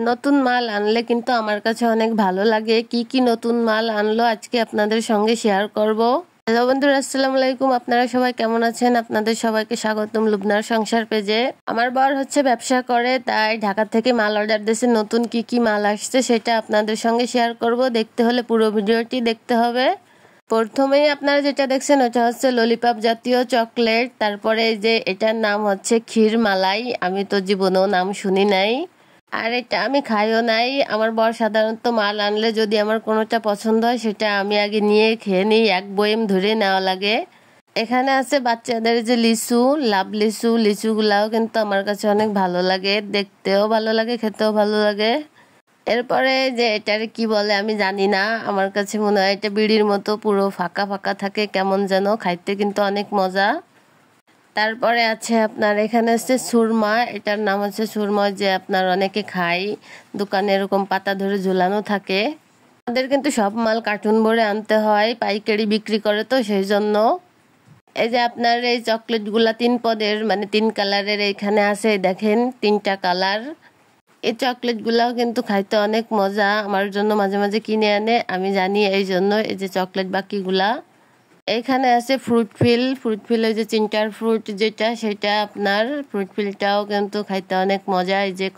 নতুন মাল আনলে কিন্তু আমার কাছে অনেক ভালো লাগে। কি কি নতুন মাল আনলো আজকে আপনাদের সঙ্গে শেয়ার করব। হ্যালো বন্ধুরা, আসসালামু আলাইকুম। আপনারা সবাই কেমন আছেন? আপনাদের সবাইকে স্বাগতম লুবনার সংসার পেজে। আমার বর হচ্ছে ব্যবসা করে, তাই ঢাকা থেকে মাল অর্ডার দিয়েছে। নতুন কি কি মাল আসছে সেটা আপনাদের সঙ্গে শেয়ার করব। দেখতে হলে পুরো ভিডিওটি দেখতে হবে। প্রথমেই আপনারা যেটা দেখছেন ওটা হচ্ছে ললিপপ জাতীয় চকলেট। তারপরে যে এটার নাম হচ্ছে ক্ষীর মালাই। আমি তো জীবনেও নাম শুনি নাই, আর এটা আমি খাইও নাই। আমার বর সাধারণত মাল আনলে যদি আমার কোনোটা পছন্দ হয় সেটা আমি আগে নিয়ে খেয়ে নিই, এক বয়েম ধরে নেওয়া লাগে। এখানে আছে বাচ্চাদের যে লিচু, লাভ লিচু। লিচুগুলাও কিন্তু আমার কাছে অনেক ভালো লাগে, দেখতেও ভালো লাগে, খেতেও ভালো লাগে। এরপরে যে এটার কি বলে আমি জানি না, আমার কাছে মনে হয় এটা বিড়ির মতো পুরো ফাঁকা ফাঁকা থাকে, কেমন যেন, খাইতে কিন্তু অনেক মজা। তারপরে আছে আপনার এখানে আছে সুরমা। এটার নাম হচ্ছে সুরমা, যে আপনার অনেকে খায়, দোকানে এরকম পাতা ধরে ঝুলানো থাকে। আমাদের কিন্তু সব মাল কার্টুন ভরে আনতে হয়, পাইকারি বিক্রি করে তো সেই জন্য। এই যে আপনার এই চকলেটগুলা 3 পদের মানে 3 কালারের এখানে আছে, দেখেন 3টা কালার। এই চকলেটগুলাও কিন্তু খাইতে অনেক মজা। আমার জন্য মাঝে মাঝে কিনে আনে, আমি জানি এই জন্য। এই যে চকলেট বাকিগুলা এখানে আছে ফ্রুট ফিল। ফ্রুট ফিল ওই যে চিন্টার ফ্রুট যেটা, সেটা আপনার ফ্রুট ফিলটাও কিন্তু খাইতে অনেক মজা। এই যে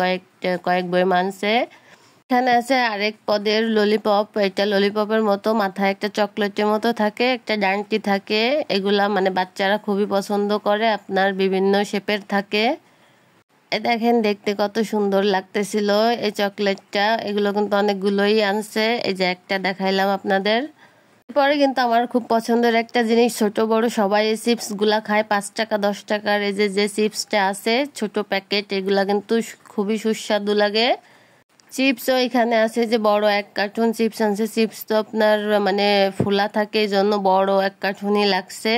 কয়েক বই মানছে। এখানে আছে আরেক পদের ললিপপ। এটা ললিপপের মতো, মাথায় একটা চকলেটের মতো থাকে, একটা ডান্টি থাকে। এগুলা মানে বাচ্চারা খুবই পছন্দ করে, আপনার বিভিন্ন শেপের থাকে। দেখেন দেখতে কত সুন্দর লাগতেছিল এই চকলেটটা। এগুলো কিন্তু অনেকগুলোই আনছে, এই যে একটা দেখাইলাম আপনাদের। পরে কিন্তু আমার খুব পছন্দের একটা জিনিস, ছোট বড় সবাই এই চিপস গুলা খায়, 5 টাকা 10 টাকার এই যে চিপসটা আছে ছোট প্যাকেট, এগুলা কিন্তু খুবই সুস্বাদু লাগে। চিপসও এখানে আছে, যে বড় এক কার্টুন চিপস আনছে। চিপস তো আপনার মানে ফুলা থাকে, এই জন্য বড় এক কার্টুনই লাগছে।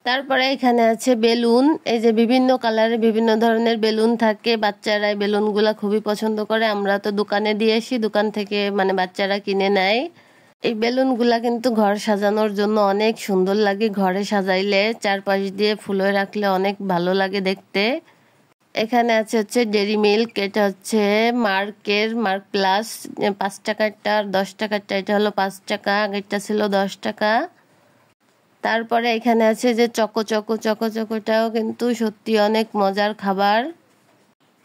তারপরে এখানে আছে বেলুন। এই যে বিভিন্ন কালারের বিভিন্ন ধরনের বেলুন থাকে, বাচ্চারা এই বেলুনগুলা খুবই পছন্দ করে। আমরা তো দোকানে দিয়ে আসি, দোকান থেকে মানে বাচ্চারা কিনে নেয়। এই বেলুনগুলা কিন্তু ঘর সাজানোর জন্য অনেক সুন্দর লাগে, ঘরে সাজাইলে চারপাশ দিয়ে ফুলে রাখলে অনেক ভালো লাগে দেখতে। এখানে আছে হচ্ছে ডেরি মিল্ক। এটা হচ্ছে মার্ক প্লাস, 5 টাকারটা আর 10 টাকারটা। এটা হলো 5 টাকা, আগেরটা ছিল 10 টাকা। তারপরে এখানে আছে যে চকোটাও কিন্তু সত্যি অনেক মজার খাবার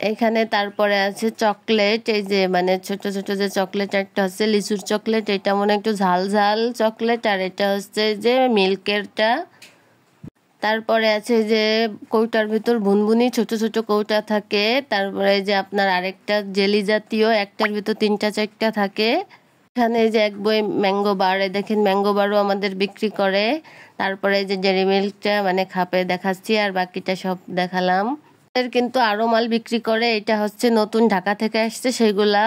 এখানে। তারপরে আছে চকলেট, এই যে মানে ছোট ছোট যে চকলেট, একটা হচ্ছে লিচুর চকলেট, এটা মনে একটু ঝাল ঝাল চকলেট, আর এটা হচ্ছে যে মিল্কেরটা। তারপরে আছে যে কৌটার ভিতর ভুনভুনি ছোট ছোট কৌটা থাকে। তারপরে যে আপনার আরেকটা জেলি জাতীয়, একটার ভিতর 3টা 4টা থাকে। এখানে যে এক বই ম্যাঙ্গো বার, দেখেন ম্যাঙ্গো বারও আমাদের বিক্রি করে। তারপরে যে ডেরি মিল্কটা মানে খাপে দেখাচ্ছি, আর বাকিটা সব দেখালাম। এর কিন্তু আরো মাল বিক্রি করে, এটা হচ্ছে নতুন ঢাকা থেকে আসছে সেগুলা।